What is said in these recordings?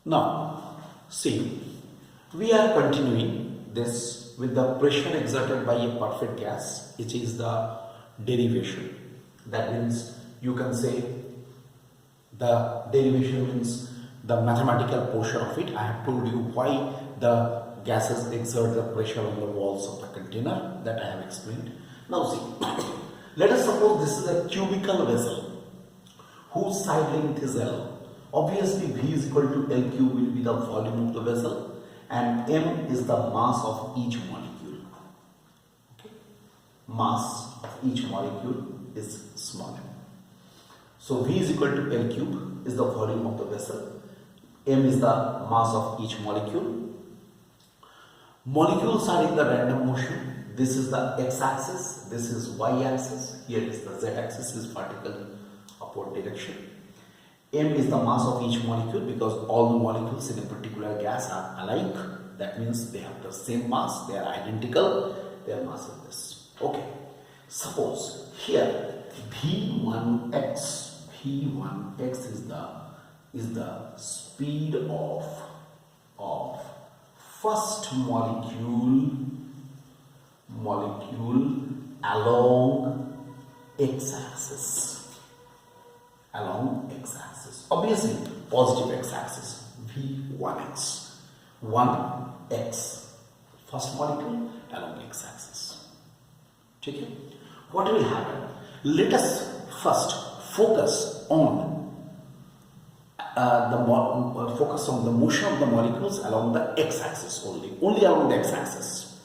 Now, see, we are continuing this with the pressure exerted by a perfect gas, which is the derivation. That means you can say the derivation means the mathematical portion of it. I have told you why the gases exert the pressure on the walls of the container, that I have explained. Now see, let us suppose this is a cubical vessel whose side length is L. Obviously V is equal to L cube will be the volume of the vessel and M is the mass of each molecule. Okay. Mass of each molecule is small m. So V is equal to L cube is the volume of the vessel. M is the mass of each molecule. Molecules are in the random motion. This is the x-axis, this is y-axis, here is the z-axis, is vertical upward direction. M is the mass of each molecule because all the molecules in a particular gas are alike. That means they have the same mass, they are identical, their mass is this. Okay. Suppose here V1x is the speed of first molecule along x-axis. Obviously positive x-axis, V1x. 1x first molecule along x-axis. Okay? What will happen? Let us first focus on the motion of the molecules along the x-axis only along the x-axis.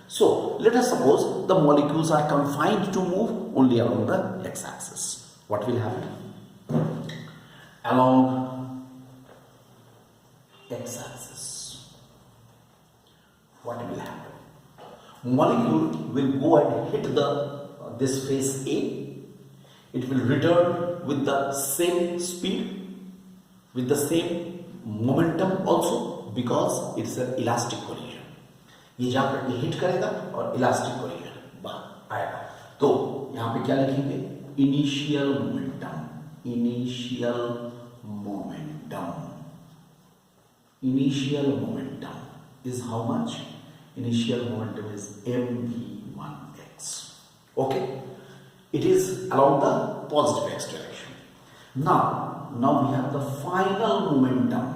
So let us suppose the molecules are confined to move only along the x-axis. What will happen? Along x-axis, what will happen? Molecule will go and hit this face A. It will return with the same speed, with the same momentum also, because it's an elastic collision. ये जहाँ पर hit करेगा और elastic collision बाहर आएगा, तो यहाँ पे क्या लिखेंगे? Initial momentum is how much? Initial momentum is mv1x. Okay, it is along the positive x direction. Now we have the final momentum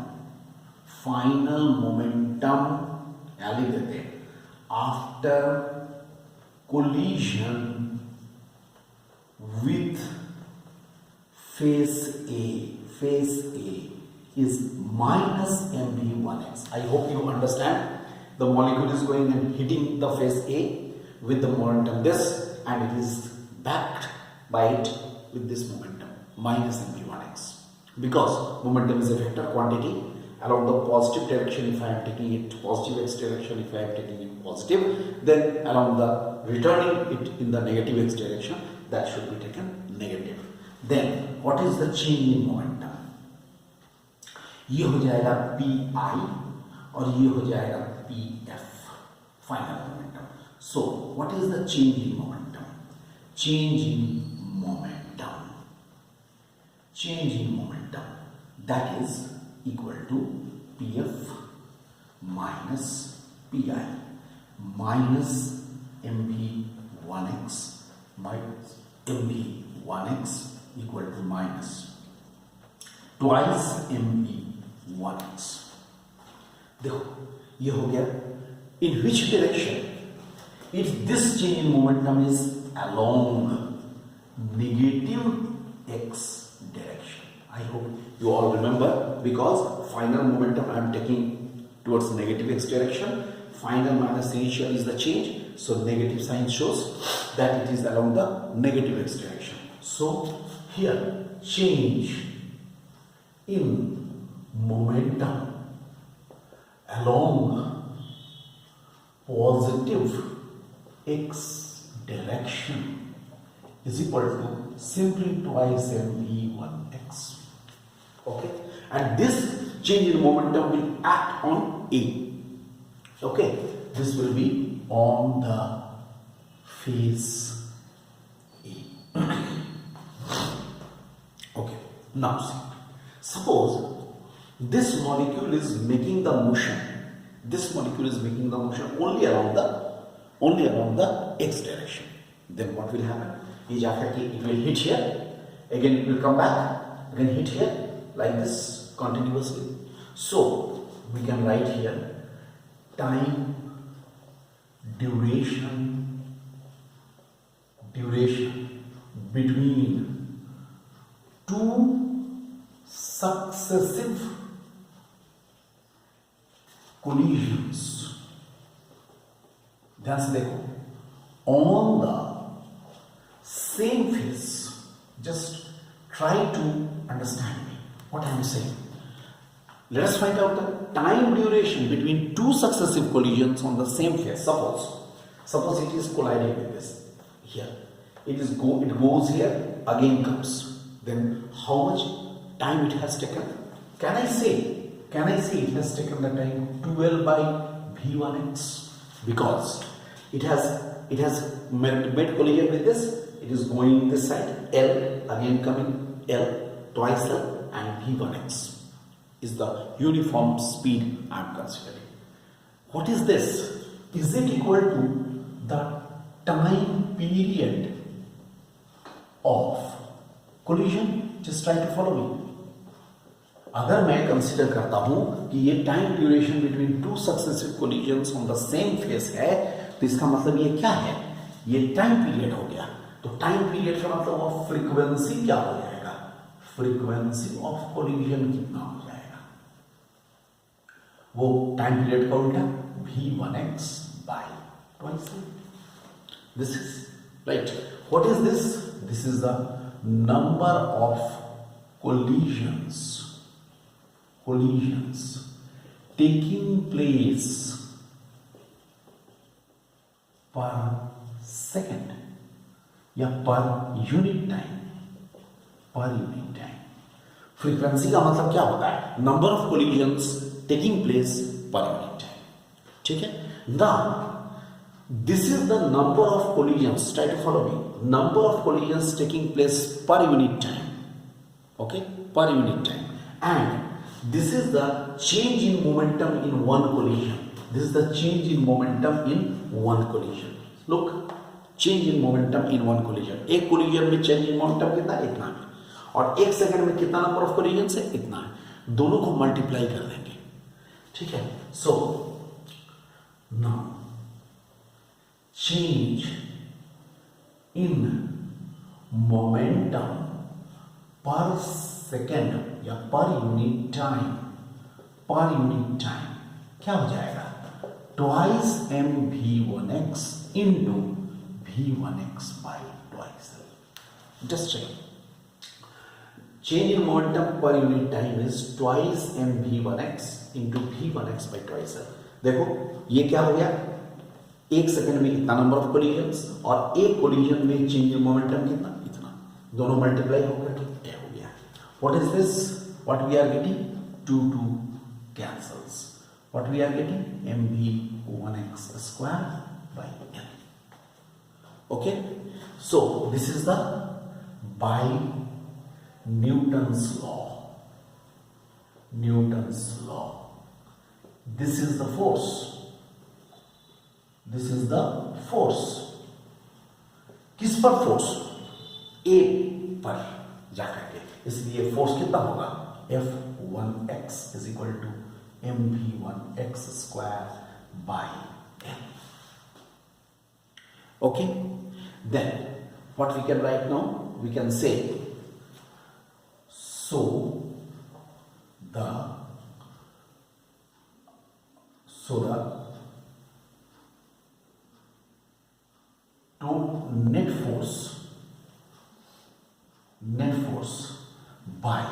after collision with phase A. Phase A is minus mv1x. I hope you understand. The molecule is going and hitting the phase A with the momentum this, and it is backed by it with this momentum minus mv1x, because momentum is a vector quantity. Along the positive direction, if I am taking it positive x direction, if I am taking it positive, then along the returning it in the negative x direction, that should be taken negative. Then what is the change in momentum? ये हो जाएगा pi और ये हो जाएगा pf, final momentum. So what is the change in momentum? Change in momentum, that is equal to pf minus pi minus mv1x equal to minus twice mv1x. देखो ये हो गया. In which direction? If this change in momentum is along negative x direction. I hope you all remember, because final momentum I am taking towards negative x direction. Final minus initial is the change. So negative sign shows that it is along the negative x direction. So here change in momentum along positive x direction is equal to simply twice mv1x. Okay, and this change in momentum will act on A. Okay, this will be on the phase A. Okay, now see, suppose This molecule is making the motion. This molecule is making the motion only around the x direction. Then what will happen? It will hit here. Again it will come back. Again hit here like this continuously. So we can write here time duration between two successive collisions. ध्यान से देखो, on the same phase. Just try to understand me what I am saying. Let us find out the time duration between two successive collisions on the same phase. Suppose it is colliding with this here. It goes here, again comes. Then how much time it has taken? Can I say it has taken the time 12 by v1x, because it has made collision with this. It is going this side, L, again coming L, twice L, and v1x is the uniform speed I am considering. What is this? Is it equal to the time period of collision? Just try to follow me. अगर मैं consider करता हूं कि ये time duration between two successive collisions on the same face है, तो इसका मतलब ये क्या है? ये टाइम पीरियड हो गया. तो टाइम पीरियड का मतलब ऑफ फ्रीक्वेंसी क्या हो जाएगा? फ्रीक्वेंसी ऑफ कोलिजन कितना हो जाएगा? वो टाइम पीरियड का उल्टा v1x by twice. This is right. What is this? This is the number of collisions taking place per second या पर यूनिट टाइम. फ्रीक्वेंसी का मतलब क्या होता है? Number of collisions taking place per unit time. ठीक है. Now this is the number of collisions. Try to follow me. Number of collisions taking place per unit time. Okay, per unit time. And this is the change in momentum in one collision. This is the change in momentum in one collision. Look, change in momentum in one collision. एक collision में change in momentum कितना है? इतना है. और एक second में कितना नंबर ऑफ collisions है? इतना है. दोनों को मल्टीप्लाई कर देंगे. ठीक है. So now change in momentum per second या पर यूनिट टाइम क्या हो जाएगा? Twice M v1x into v1x by twice. Just check. Change in momentum per unit time is twice M v1x into v1x by twice. देखो ये क्या हो गया? एक सेकंड में इतना नंबर ऑफ कोलिजन्स और एक कोलिजन में चेंज इन मोमेंटम कितना? इतना. दोनों मल्टीप्लाई हो गया. What is this? What we are getting? 2 cancels. What we are getting? mv1x square by n. Okay? So this is the by Newton's law. This is the force. किस पर force? A पर जाकर के. इसलिए force कितना होगा? F1x is equal to mv1x square by n. Okay, then what we can write now? We can say the net force by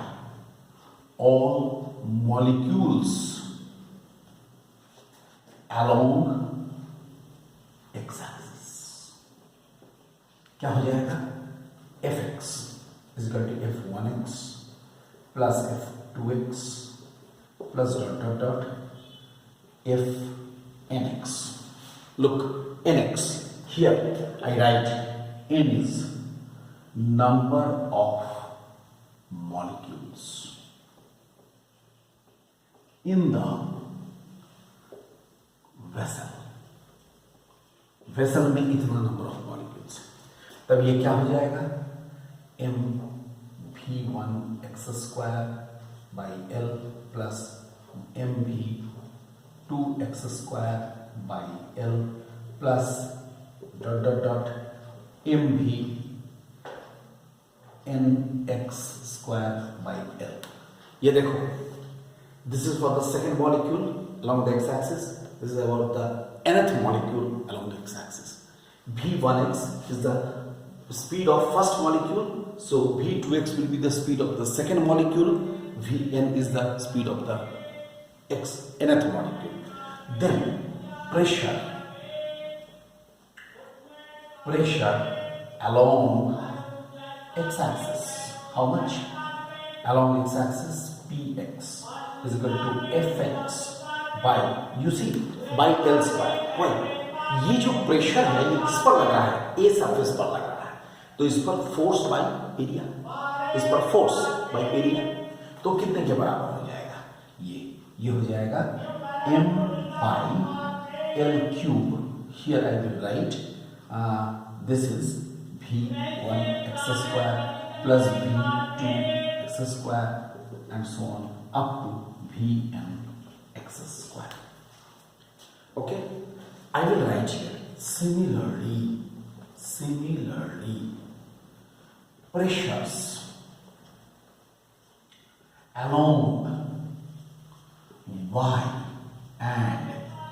all molecules along x-axis क्या हो जाएगा? fx is equal to f1x plus f2x plus dot fnx. Look, nx here I write n is number of molecules. in the vessel. Vessel में इतना number of molecules, तब ये क्या हो जाएगा, M V one X square by L plus M V two X square by L plus dot dot dot M V N X square by L. ये देखो, this is for the second molecule along the x-axis. This is about the nth molecule along the x-axis. V1x is the speed of first molecule, so V2x will be the speed of the second molecule. Vn is the speed of the nth molecule. Then pressure along x-axis. How much? Along x-axis Px is equal to Fx by, you see, by L square. Why? ये जो pressure है ये किस पर लग रहा है, a surface पर लग रहा है, तो इस पर फोर्स बाय एरिया, इस पर फोर्स बाय एरिया, तो कितने के बराबर हो जाएगा, ये हो जाएगा m by L cube. Here I will write this is v1 x square plus v2 x square and so on up to vn x square. Okay, I will write here similarly pressures along y and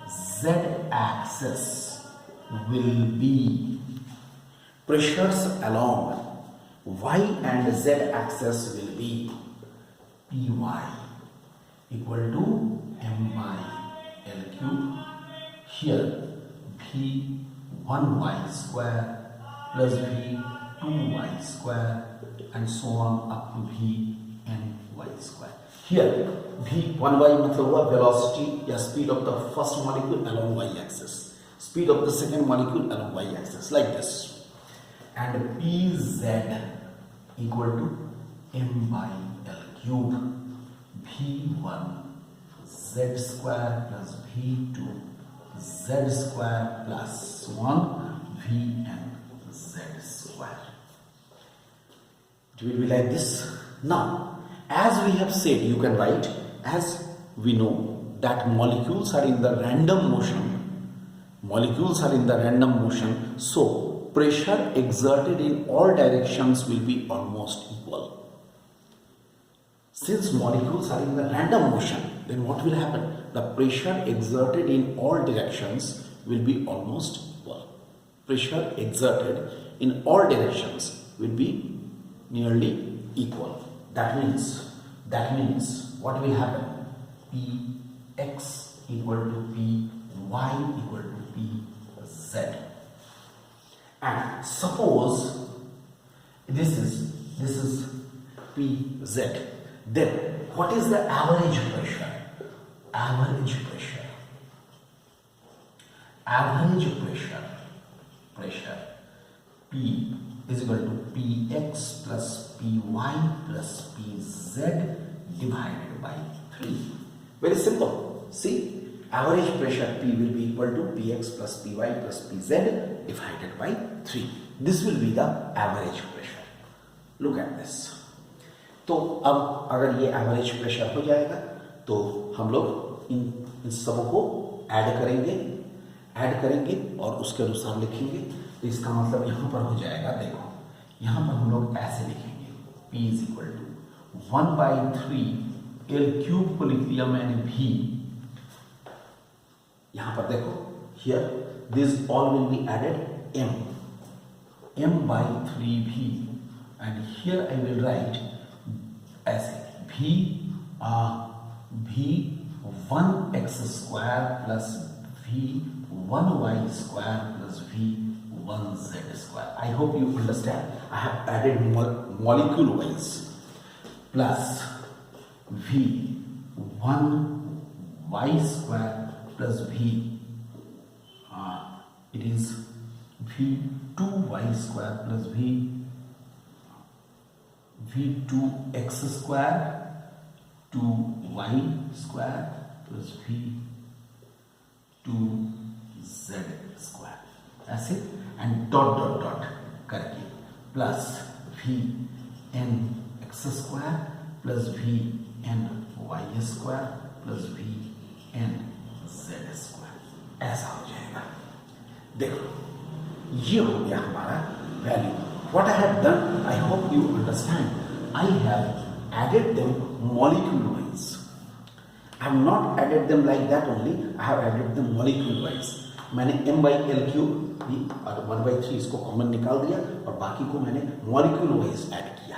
z axis will be, pressures along y and z axis will be Py equal to m by L cube. Here v1y square plus v2y square and so on up to vny square. Here v1y मतलब हुआ velocity या speed of the first molecule along y axis, speed of the second molecule along y axis, like this, and pz equal to m by L cube v1 z square plus v2 z square plus 1 vn z square. It will be like this. Now, as we have said, you can write, as we know that molecules are in the random motion, so pressure exerted in all directions will be almost equal. Since molecules are in the random motion, then what will happen? The pressure exerted in all directions will be almost equal. Pressure exerted in all directions will be nearly equal. That means what will happen? Px equal to Py equal to Pz. And suppose this is Pz. Then what is the average pressure? Pressure P is equal to Px plus Py plus Pz divided by 3. Very simple. See, average pressure P will be equal to Px plus Py plus Pz divided by 3. This will be the average pressure. Look at this. तो अब अगर ये average pressure हो जाएगा तो हम लोग इन सबों को ऐड करेंगे और उसके अनुसार लिखेंगे. तो इसका मतलब यहाँ पर हो जाएगा, देखो यहाँ पर हम लोग ऐसे लिखेंगे, P is equal to 1/3 L cube को लिख दिया मैंने V. यहाँ पर देखो, here this all will be added m/3V and here I will write ऐसे v1x square plus v1y square plus v1z square. I hope you understand. I have added molecule wise plus v1y square plus it is v2y square plus v2x square 2y square plus v 2z square ऐसे and dot dot dot करके plus v n x square plus v n y square plus v n z square ऐसा हो जाएगा। देखो ये हो गया हमारा value. What I have done, I hope you understand, I have added them molecule wise. I have not added them like that only, I have added them molecule wise। मैंने m by l cube भी और 1/3 इसको common निकाल दिया और बाकी को मैंने मॉलिक्यूल वाइज ऐड किया।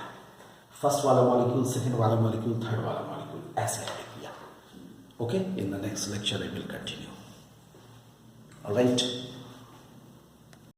फर्स्ट वाला मॉलिक्यूल, सेकंड वाला मॉलिक्यूल, थर्ड वाला मॉलिक्यूल ऐसे ऐड किया। Okay, in the next lecture I will continue. Alright.